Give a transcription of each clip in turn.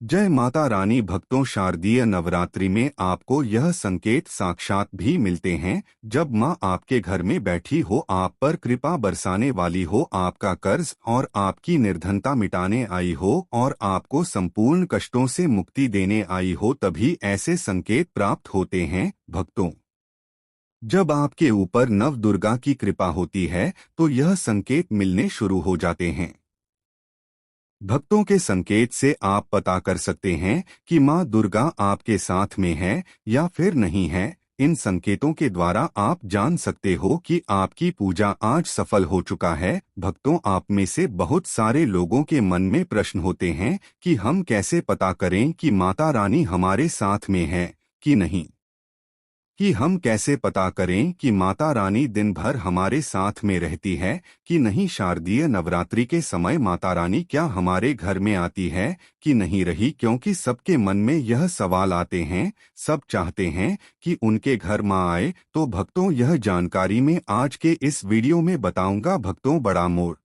जय माता रानी भक्तों, शारदीय नवरात्रि में आपको यह संकेत साक्षात भी मिलते हैं जब माँ आपके घर में बैठी हो, आप पर कृपा बरसाने वाली हो, आपका कर्ज और आपकी निर्धनता मिटाने आई हो और आपको संपूर्ण कष्टों से मुक्ति देने आई हो। तभी ऐसे संकेत प्राप्त होते हैं भक्तों। जब आपके ऊपर नव दुर्गा की कृपा होती है तो यह संकेत मिलने शुरू हो जाते हैं। भक्तों के संकेत से आप पता कर सकते हैं कि माँ दुर्गा आपके साथ में है या फिर नहीं है। इन संकेतों के द्वारा आप जान सकते हो कि आपकी पूजा आज सफल हो चुका है। भक्तों, आप में से बहुत सारे लोगों के मन में प्रश्न होते हैं कि हम कैसे पता करें कि माता रानी हमारे साथ में है कि नहीं। कि हम कैसे पता करें कि माता रानी दिन भर हमारे साथ में रहती है कि नहीं। शारदीय नवरात्रि के समय माता रानी क्या हमारे घर में आती है कि नहीं रही, क्योंकि सबके मन में यह सवाल आते हैं। सब चाहते हैं कि उनके घर माँ आए। तो भक्तों, यह जानकारी मैं आज के इस वीडियो में बताऊंगा। भक्तों, बड़ा मोड़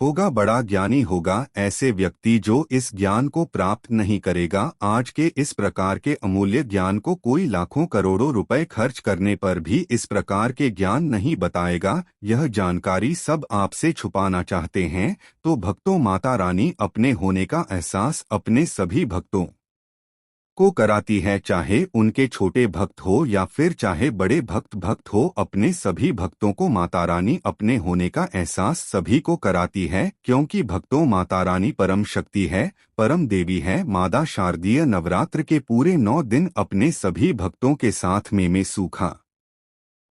होगा, बड़ा ज्ञानी होगा ऐसे व्यक्ति जो इस ज्ञान को प्राप्त नहीं करेगा। आज के इस प्रकार के अमूल्य ज्ञान को कोई लाखों करोड़ों रुपए खर्च करने पर भी इस प्रकार के ज्ञान नहीं बताएगा। यह जानकारी सब आपसे छुपाना चाहते हैं। तो भक्तों, माता रानी अपने होने का एहसास अपने सभी भक्तों को कराती है, चाहे उनके छोटे भक्त हो या फिर चाहे बड़े भक्त हो। अपने सभी भक्तों को माता रानी अपने होने का एहसास सभी को कराती है, क्योंकि भक्तों, माता रानी परम शक्ति है, परम देवी है। माता शारदीय नवरात्र के पूरे 9 दिन अपने सभी भक्तों के साथ में सूखा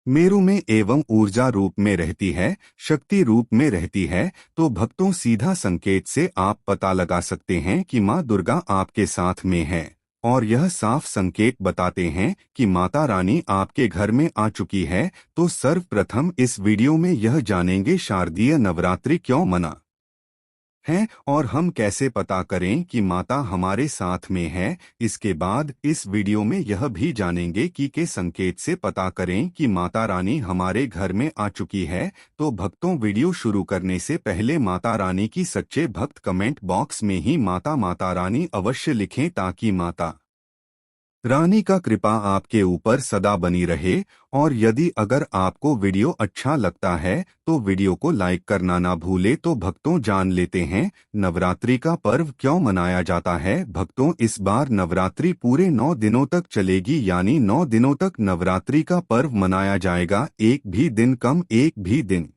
मेरु में एवं ऊर्जा रूप में रहती है, शक्ति रूप में रहती है। तो भक्तों, सीधा संकेत से आप पता लगा सकते हैं कि माँ दुर्गा आपके साथ में है। और यह साफ संकेत बताते हैं कि माता रानी आपके घर में आ चुकी है। तो सर्वप्रथम इस वीडियो में यह जानेंगे शारदीय नवरात्रि क्यों मना हैं और हम कैसे पता करें कि माता हमारे साथ में है। इसके बाद इस वीडियो में यह भी जानेंगे कि के संकेत से पता करें कि माता रानी हमारे घर में आ चुकी है। तो भक्तों, वीडियो शुरू करने से पहले माता रानी की सच्चे भक्त कमेंट बॉक्स में ही माता माता रानी अवश्य लिखें, ताकि माता रानी का कृपा आपके ऊपर सदा बनी रहे। और यदि अगर आपको वीडियो अच्छा लगता है तो वीडियो को लाइक करना ना भूले। तो भक्तों, जान लेते हैं नवरात्रि का पर्व क्यों मनाया जाता है। भक्तों, इस बार नवरात्रि पूरे 9 दिनों तक चलेगी, यानी 9 दिनों तक नवरात्रि का पर्व मनाया जाएगा। एक भी दिन कम, एक भी दिन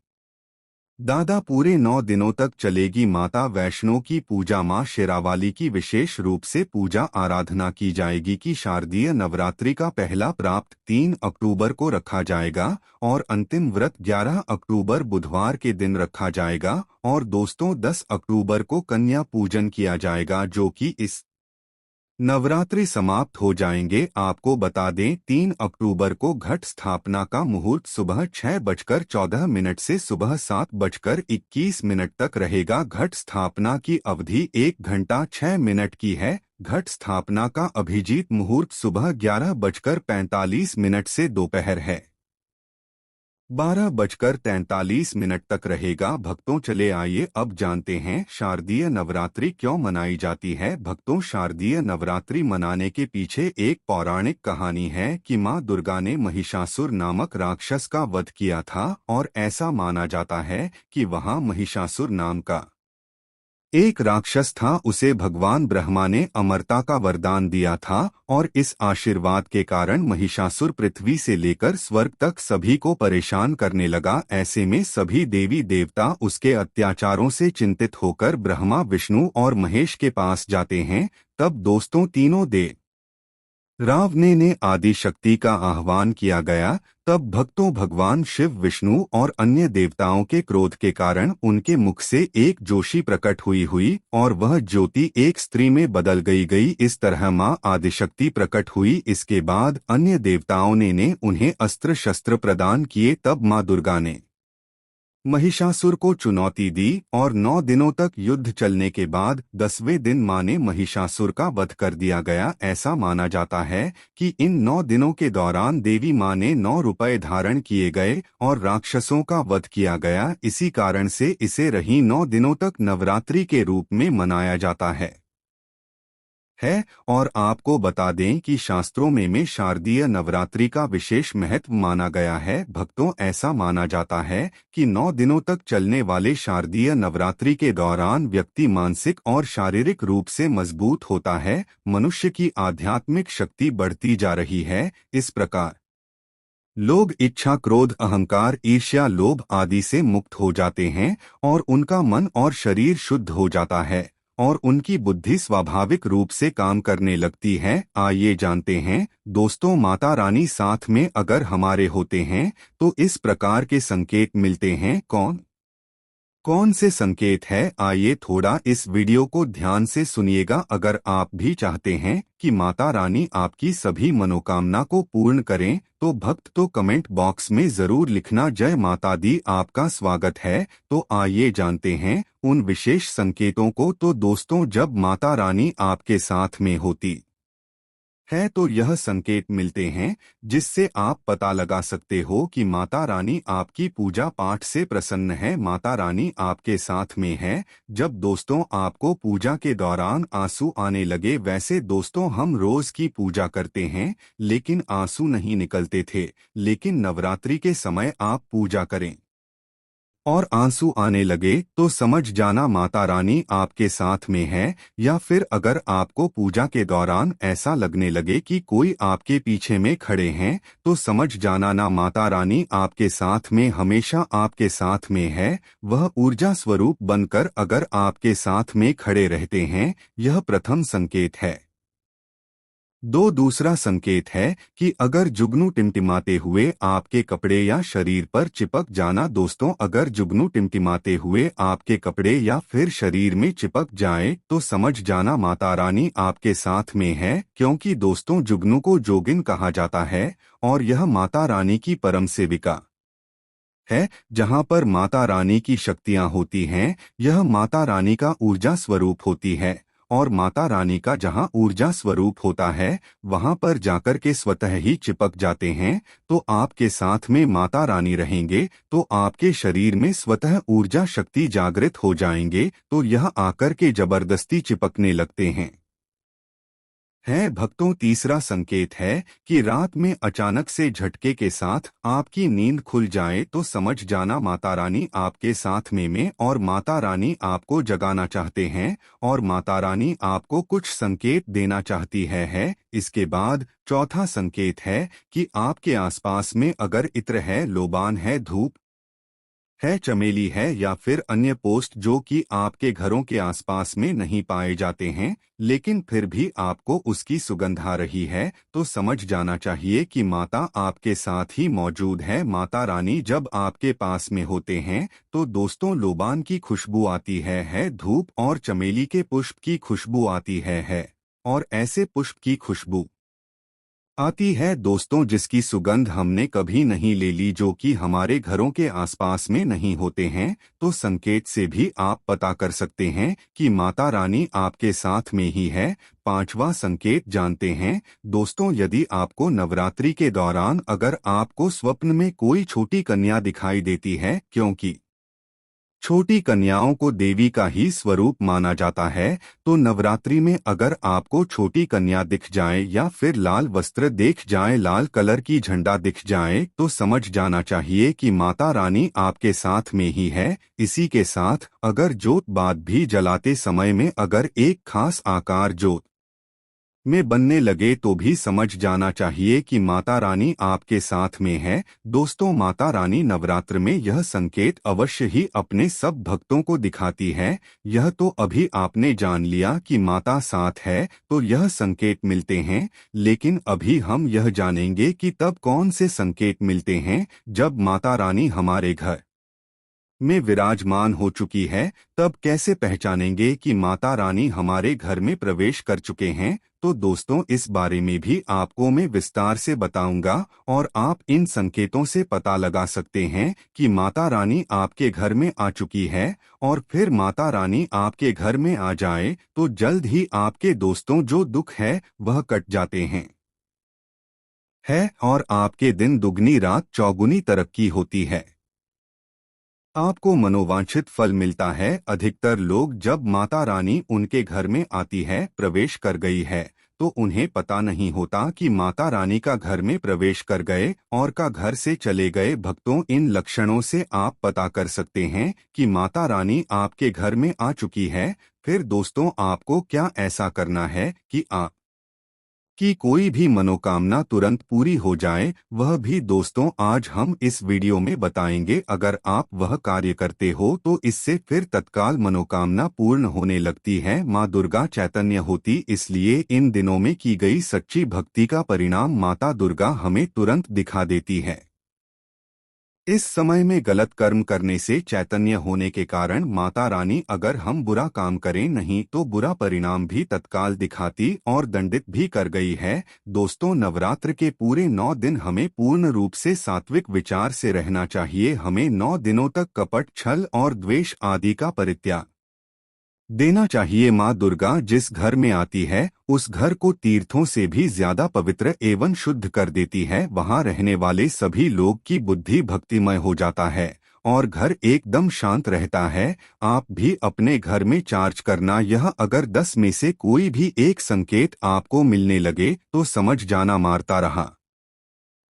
दादा, पूरे 9 दिनों तक चलेगी माता वैष्णो की पूजा। माँ शेरावाली की विशेष रूप से पूजा आराधना की जाएगी कि शारदीय नवरात्रि का पहला प्राप्त 3 अक्टूबर को रखा जाएगा और अंतिम व्रत 11 अक्टूबर बुधवार के दिन रखा जाएगा। और दोस्तों, 10 अक्टूबर को कन्या पूजन किया जाएगा, जो कि इस नवरात्रि समाप्त हो जाएंगे। आपको बता दें, 3 अक्टूबर को घट स्थापना का मुहूर्त सुबह 6:14 से सुबह 7:21 तक रहेगा। घट स्थापना की अवधि 1 घंटा 6 मिनट की है। घट स्थापना का अभिजीत मुहूर्त सुबह 11:45 से दोपहर है 12:43 तक रहेगा। भक्तों, चले आइए अब जानते हैं शारदीय नवरात्रि क्यों मनाई जाती है। भक्तों, शारदीय नवरात्रि मनाने के पीछे एक पौराणिक कहानी है कि माँ दुर्गा ने महिषासुर नामक राक्षस का वध किया था और ऐसा माना जाता है कि वहाँ महिषासुर नाम का एक राक्षस था। उसे भगवान ब्रह्मा ने अमरता का वरदान दिया था और इस आशीर्वाद के कारण महिषासुर पृथ्वी से लेकर स्वर्ग तक सभी को परेशान करने लगा। ऐसे में सभी देवी देवता उसके अत्याचारों से चिंतित होकर ब्रह्मा, विष्णु और महेश के पास जाते हैं। तब दोस्तों, तीनों देव रावण ने आदि शक्ति का आह्वान किया गया। तब भक्तों, भगवान शिव, विष्णु और अन्य देवताओं के क्रोध के कारण उनके मुख से एक ज्योति प्रकट हुई और वह ज्योति एक स्त्री में बदल गई। इस तरह माँ आदिशक्ति प्रकट हुई। इसके बाद अन्य देवताओं ने उन्हें अस्त्र शस्त्र प्रदान किए। तब माँ दुर्गा ने महिषासुर को चुनौती दी और 9 दिनों तक युद्ध चलने के बाद 10वें दिन मां ने महिषासुर का वध कर दिया गया। ऐसा माना जाता है कि इन 9 दिनों के दौरान देवी मां ने 9 रुपए धारण किए गए और राक्षसों का वध किया गया। इसी कारण से इसे रही 9 दिनों तक नवरात्रि के रूप में मनाया जाता है। है। और आपको बता दें कि शास्त्रों में शारदीय नवरात्रि का विशेष महत्व माना गया है। भक्तों, ऐसा माना जाता है कि 9 दिनों तक चलने वाले शारदीय नवरात्रि के दौरान व्यक्ति मानसिक और शारीरिक रूप से मजबूत होता है। मनुष्य की आध्यात्मिक शक्ति बढ़ती जा रही है। इस प्रकार लोग इच्छा, क्रोध, अहंकार, ईर्ष्या, लोभ आदि से मुक्त हो जाते हैं और उनका मन और शरीर शुद्ध हो जाता है और उनकी बुद्धि स्वाभाविक रूप से काम करने लगती है। आइए जानते हैं दोस्तों, माता रानी साथ में अगर हमारे होते हैं तो इस प्रकार के संकेत मिलते हैं। कौन कौन से संकेत है, आइए थोड़ा इस वीडियो को ध्यान से सुनिएगा। अगर आप भी चाहते हैं कि माता रानी आपकी सभी मनोकामना को पूर्ण करें तो भक्त तो कमेंट बॉक्स में जरूर लिखना जय माता दी। आपका स्वागत है। तो आइए जानते हैं उन विशेष संकेतों को। तो दोस्तों, जब माता रानी आपके साथ में होती है तो यह संकेत मिलते हैं जिससे आप पता लगा सकते हो कि माता रानी आपकी पूजा पाठ से प्रसन्न है, माता रानी आपके साथ में है। जब दोस्तों आपको पूजा के दौरान आंसू आने लगे, वैसे दोस्तों हम रोज की पूजा करते हैं लेकिन आंसू नहीं निकलते थे, लेकिन नवरात्रि के समय आप पूजा करें और आंसू आने लगे तो समझ जाना माता रानी आपके साथ में है। या फिर अगर आपको पूजा के दौरान ऐसा लगने लगे कि कोई आपके पीछे में खड़े हैं तो समझ जाना ना माता रानी आपके साथ में, हमेशा आपके साथ में है। वह ऊर्जा स्वरूप बनकर अगर आपके साथ में खड़े रहते हैं, यह प्रथम संकेत है। दूसरा संकेत है कि अगर जुगनू टिमटिमाते हुए आपके कपड़े या शरीर पर चिपक जाना। दोस्तों, अगर जुगनू टिमटिमाते हुए आपके कपड़े या फिर शरीर में चिपक जाए तो समझ जाना माता रानी आपके साथ में है, क्योंकि दोस्तों जुगनू को जोगिन कहा जाता है और यह माता रानी की परम सेविका है। जहाँ पर माता रानी की शक्तियाँ होती हैं, यह माता रानी का ऊर्जा स्वरूप होती है और माता रानी का जहाँ ऊर्जा स्वरूप होता है वहाँ पर जाकर के स्वतः ही चिपक जाते हैं। तो आपके साथ में माता रानी रहेंगे तो आपके शरीर में स्वतः ऊर्जा शक्ति जागृत हो जाएंगे, तो यह आकर के जबरदस्ती चिपकने लगते हैं। भक्तों, तीसरा संकेत है कि रात में अचानक से झटके के साथ आपकी नींद खुल जाए तो समझ जाना माता रानी आपके साथ में और माता रानी आपको जगाना चाहते हैं और माता रानी आपको कुछ संकेत देना चाहती है। इसके बाद चौथा संकेत है कि आपके आसपास में अगर इत्र है, लोबान है, धूप है, चमेली है या फिर अन्य पोस्ट जो कि आपके घरों के आसपास में नहीं पाए जाते हैं लेकिन फिर भी आपको उसकी सुगंध आ रही है, तो समझ जाना चाहिए कि माता आपके साथ ही मौजूद है। माता रानी जब आपके पास में होते हैं तो दोस्तों लोबान की खुशबू आती है, धूप और चमेली के पुष्प की खुशबू आती है और ऐसे पुष्प की खुशबू आती है दोस्तों जिसकी सुगंध हमने कभी नहीं ले ली, जो कि हमारे घरों के आसपास में नहीं होते हैं। तो संकेत से भी आप पता कर सकते हैं कि माता रानी आपके साथ में ही है। पांचवा संकेत जानते हैं दोस्तों, यदि आपको नवरात्रि के दौरान अगर आपको स्वप्न में कोई छोटी कन्या दिखाई देती है, क्योंकि छोटी कन्याओं को देवी का ही स्वरूप माना जाता है, तो नवरात्रि में अगर आपको छोटी कन्या दिख जाए या फिर लाल वस्त्र दिख जाए, लाल कलर की झंडा दिख जाए, तो समझ जाना चाहिए कि माता रानी आपके साथ में ही है। इसी के साथ अगर जोत बाद भी जलाते समय में अगर एक खास आकार जोत में बनने लगे तो भी समझ जाना चाहिए कि माता रानी आपके साथ में है। दोस्तों, माता रानी नवरात्र में यह संकेत अवश्य ही अपने सब भक्तों को दिखाती है। यह तो अभी आपने जान लिया कि माता साथ है तो यह संकेत मिलते हैं, लेकिन अभी हम यह जानेंगे कि तब कौन से संकेत मिलते हैं जब माता रानी हमारे घर में विराजमान हो चुकी है। तब कैसे पहचानेंगे कि माता रानी हमारे घर में प्रवेश कर चुके हैं। तो दोस्तों, इस बारे में भी आपको मैं विस्तार से बताऊंगा और आप इन संकेतों से पता लगा सकते हैं कि माता रानी आपके घर में आ चुकी है। और फिर माता रानी आपके घर में आ जाए तो जल्द ही आपके दोस्तों जो दुख है वह कट जाते हैं और आपके दिन दुगनी रात चौगुनी तरक्की होती है। आपको मनोवांछित फल मिलता है। अधिकतर लोग जब माता रानी उनके घर में आती है, प्रवेश कर गई है, तो उन्हें पता नहीं होता कि माता रानी का घर में प्रवेश कर गए और का घर से चले गए। भक्तों, इन लक्षणों से आप पता कर सकते हैं कि माता रानी आपके घर में आ चुकी है। फिर दोस्तों, आपको क्या ऐसा करना है कि कि कोई भी मनोकामना तुरंत पूरी हो जाए, वह भी दोस्तों आज हम इस वीडियो में बताएंगे। अगर आप वह कार्य करते हो तो इससे फिर तत्काल मनोकामना पूर्ण होने लगती है। माँ दुर्गा चैतन्य होती, इसलिए इन दिनों में की गई सच्ची भक्ति का परिणाम माता दुर्गा हमें तुरंत दिखा देती है। इस समय में गलत कर्म करने से चैतन्य होने के कारण माता रानी अगर हम बुरा काम करें नहीं तो बुरा परिणाम भी तत्काल दिखाती और दंडित भी कर गई है। दोस्तों, नवरात्र के पूरे 9 दिन हमें पूर्ण रूप से सात्विक विचार से रहना चाहिए। हमें 9 दिनों तक कपट, छल और द्वेष आदि का परित्याग देना चाहिए। माँ दुर्गा जिस घर में आती है उस घर को तीर्थों से भी ज्यादा पवित्र एवं शुद्ध कर देती है। वहाँ रहने वाले सभी लोग की बुद्धि भक्तिमय हो जाता है और घर एकदम शांत रहता है। आप भी अपने घर में चार्ज करना। यह अगर 10 में से कोई भी एक संकेत आपको मिलने लगे तो समझ जाना मारता रहा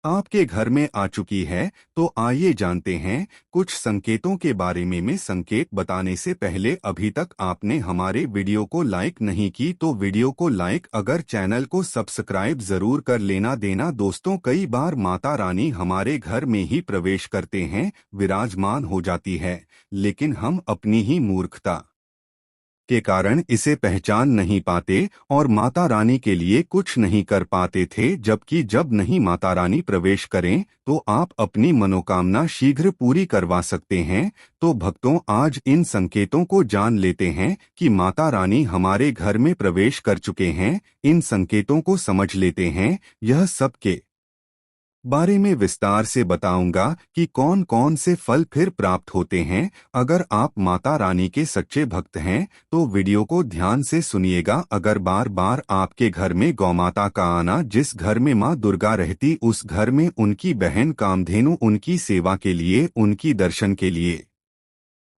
आपके घर में आ चुकी है। तो आइए जानते हैं कुछ संकेतों के बारे में। संकेत बताने से पहले अभी तक आपने हमारे वीडियो को लाइक नहीं की तो वीडियो को लाइक, अगर चैनल को सब्सक्राइब जरूर कर लेना देना। दोस्तों, कई बार माता रानी हमारे घर में ही प्रवेश करते हैं, विराजमान हो जाती है, लेकिन हम अपनी ही मूर्खता के कारण इसे पहचान नहीं पाते और माता रानी के लिए कुछ नहीं कर पाते थे। जबकि जब नहीं माता रानी प्रवेश करें तो आप अपनी मनोकामना शीघ्र पूरी करवा सकते हैं। तो भक्तों, आज इन संकेतों को जान लेते हैं कि माता रानी हमारे घर में प्रवेश कर चुके हैं। इन संकेतों को समझ लेते हैं। यह सब के बारे में विस्तार से बताऊंगा कि कौन कौन से फल फिर प्राप्त होते हैं। अगर आप माता रानी के सच्चे भक्त हैं तो वीडियो को ध्यान से सुनिएगा। अगर बार बार आपके घर में गौमाता का आना, जिस घर में माँ दुर्गा रहती उस घर में उनकी बहन कामधेनु उनकी सेवा के लिए, उनकी दर्शन के लिए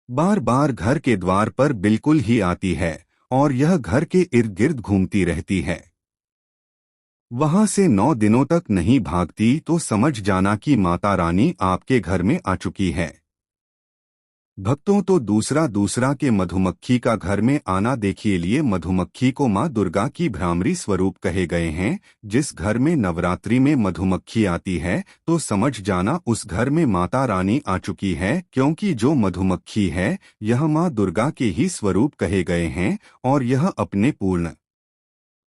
बार बार घर के द्वार पर बिल्कुल ही आती है और यह घर के इर्द गिर्द घूमती रहती है, वहां से 9 दिनों तक नहीं भागती, तो समझ जाना कि माता रानी आपके घर में आ चुकी है। भक्तों, तो दूसरा के मधुमक्खी का घर में आना देखिए लिए। मधुमक्खी को माँ दुर्गा की भ्रामरी स्वरूप कहे गए हैं। जिस घर में नवरात्रि में मधुमक्खी आती है तो समझ जाना उस घर में माता रानी आ चुकी है, क्योंकि जो मधुमक्खी है यह माँ दुर्गा के ही स्वरूप कहे गए हैं और यह अपने पूर्ण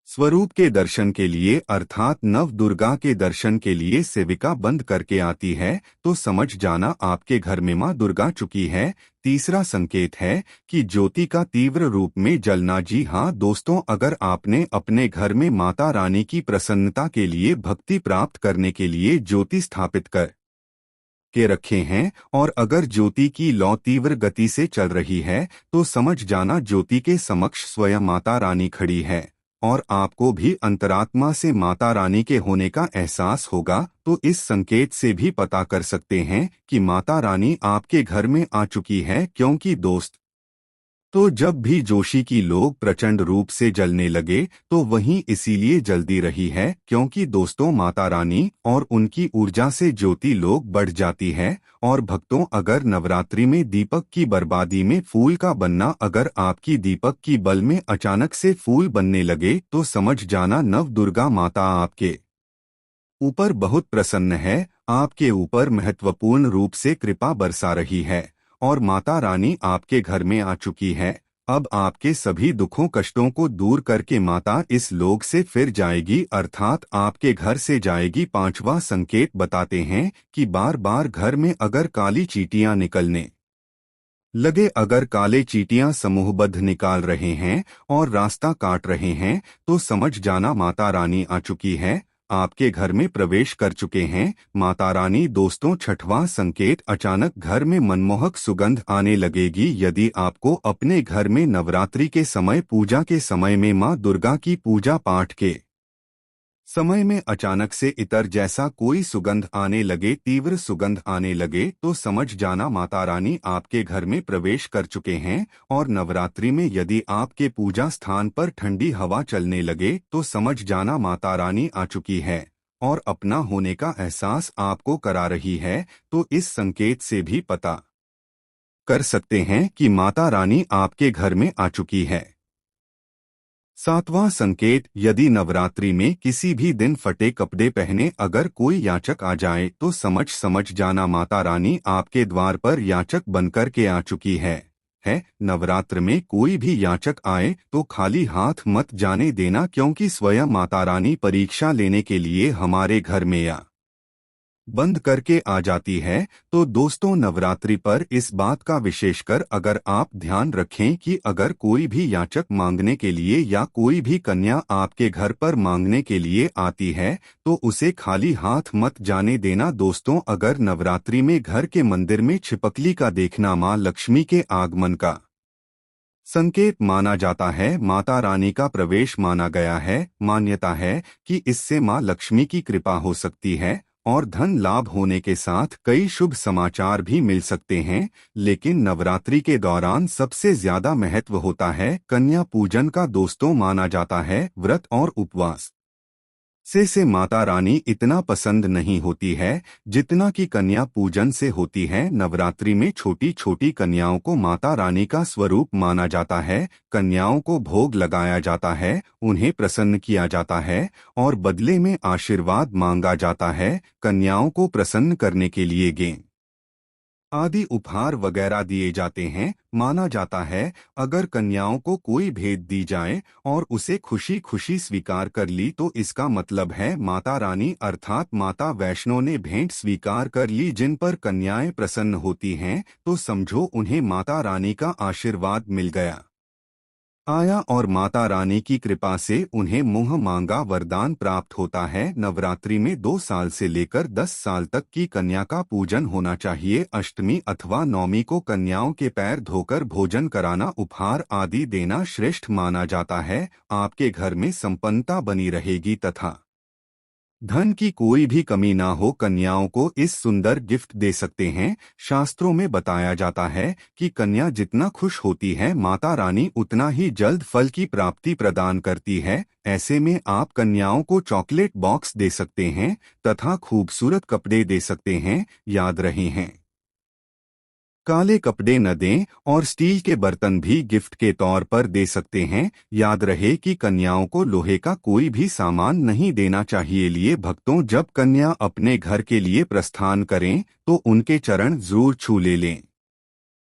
स्वरूप के दर्शन के लिए अर्थात नव दुर्गा के दर्शन के लिए सेविका बंद करके आती है। तो समझ जाना आपके घर में मां दुर्गा चुकी है। तीसरा संकेत है कि ज्योति का तीव्र रूप में जलना। जी हाँ दोस्तों, अगर आपने अपने घर में माता रानी की प्रसन्नता के लिए, भक्ति प्राप्त करने के लिए ज्योति स्थापित कर के रखे हैं और अगर ज्योति की लौ तीव्र गति से चल रही है तो समझ जाना ज्योति के समक्ष स्वयं माता रानी खड़ी है और आपको भी अंतरात्मा से माता रानी के होने का एहसास होगा। तो इस संकेत से भी पता कर सकते हैं कि माता रानी आपके घर में आ चुकी है। क्योंकि दोस्त, तो जब भी जोशी की लोग प्रचंड रूप से जलने लगे तो वहीं इसीलिए जल्दी रही है, क्योंकि दोस्तों माता रानी और उनकी ऊर्जा से ज्योति लोग बढ़ जाती है। और भक्तों, अगर नवरात्रि में दीपक की बर्बादी में फूल का बनना, अगर आपकी दीपक की बल में अचानक से फूल बनने लगे तो समझ जाना नव दुर्गा माता आपके ऊपर बहुत प्रसन्न है, आपके ऊपर महत्वपूर्ण रूप से कृपा बरसा रही है और माता रानी आपके घर में आ चुकी है। अब आपके सभी दुखों कष्टों को दूर करके माता इस लोक से फिर जाएगी, अर्थात आपके घर से जाएगी। पांचवा संकेत बताते हैं कि बार बार घर में अगर काली चींटियां निकलने लगे, अगर काले चींटियां समूहबद्ध निकाल रहे हैं और रास्ता काट रहे हैं तो समझ जाना माता रानी आ चुकी है, आपके घर में प्रवेश कर चुके हैं। माता रानी दोस्तों, छठवां संकेत, अचानक घर में मनमोहक सुगंध आने लगेगी। यदि आपको अपने घर में नवरात्रि के समय, पूजा के समय में मां दुर्गा की पूजा पाठ के समय में अचानक से इतर जैसा कोई सुगंध आने लगे, तीव्र सुगंध आने लगे, तो समझ जाना माता रानी आपके घर में प्रवेश कर चुके हैं। और नवरात्रि में यदि आपके पूजा स्थान पर ठंडी हवा चलने लगे तो समझ जाना माता रानी आ चुकी है और अपना होने का एहसास आपको करा रही है। तो इस संकेत से भी पता कर सकते हैं कि माता रानी आपके घर में आ चुकी है। सातवां संकेत, यदि नवरात्रि में किसी भी दिन फटे कपड़े पहने अगर कोई याचक आ जाए तो समझ जाना माता रानी आपके द्वार पर याचक बनकर के आ चुकी है। नवरात्र में कोई भी याचक आए तो खाली हाथ मत जाने देना, क्योंकि स्वयं माता रानी परीक्षा लेने के लिए हमारे घर में या बंद करके आ जाती है। तो दोस्तों, नवरात्रि पर इस बात का विशेषकर अगर आप ध्यान रखें कि अगर कोई भी याचक मांगने के लिए या कोई भी कन्या आपके घर पर मांगने के लिए आती है तो उसे खाली हाथ मत जाने देना। दोस्तों, अगर नवरात्रि में घर के मंदिर में छिपकली का देखना मां लक्ष्मी के आगमन का संकेत माना जाता है, माता रानी का प्रवेश माना गया है। मान्यता है कि इससे मां लक्ष्मी की कृपा हो सकती है और धन लाभ होने के साथ कई शुभ समाचार भी मिल सकते हैं। लेकिन नवरात्रि के दौरान सबसे ज्यादा महत्व होता है कन्या पूजन का। दोस्तों, माना जाता है व्रत और उपवास से माता रानी इतना पसंद नहीं होती है जितना कि कन्या पूजन से होती है। नवरात्रि में छोटी छोटी कन्याओं को माता रानी का स्वरूप माना जाता है। कन्याओं को भोग लगाया जाता है, उन्हें प्रसन्न किया जाता है और बदले में आशीर्वाद मांगा जाता है। कन्याओं को प्रसन्न करने के लिए गेंद आदि उपहार वगैरह दिए जाते हैं। माना जाता है अगर कन्याओं को कोई भेंट दी जाए और उसे खुशी खुशी स्वीकार कर ली तो इसका मतलब है माता रानी अर्थात माता वैष्णो ने भेंट स्वीकार कर ली। जिन पर कन्याएं प्रसन्न होती हैं तो समझो उन्हें माता रानी का आशीर्वाद मिल गया आया और माता रानी की कृपा से उन्हें मुंह मांगा वरदान प्राप्त होता है। नवरात्रि में 2 साल से लेकर 10 साल तक की कन्या का पूजन होना चाहिए। अष्टमी अथवा नवमी को कन्याओं के पैर धोकर भोजन कराना, उपहार आदि देना श्रेष्ठ माना जाता है। आपके घर में संपन्नता बनी रहेगी तथा धन की कोई भी कमी ना हो। कन्याओं को इस सुंदर गिफ्ट दे सकते हैं। शास्त्रों में बताया जाता है कि कन्या जितना खुश होती है माता रानी उतना ही जल्द फल की प्राप्ति प्रदान करती है। ऐसे में आप कन्याओं को चॉकलेट बॉक्स दे सकते हैं तथा खूबसूरत कपड़े दे सकते हैं। याद रहे हैं, काले कपड़े न दें और स्टील के बर्तन भी गिफ्ट के तौर पर दे सकते हैं। याद रहे कि कन्याओं को लोहे का कोई भी सामान नहीं देना चाहिए। लिए भक्तों, जब कन्या अपने घर के लिए प्रस्थान करें तो उनके चरण जरूर छू ले लें।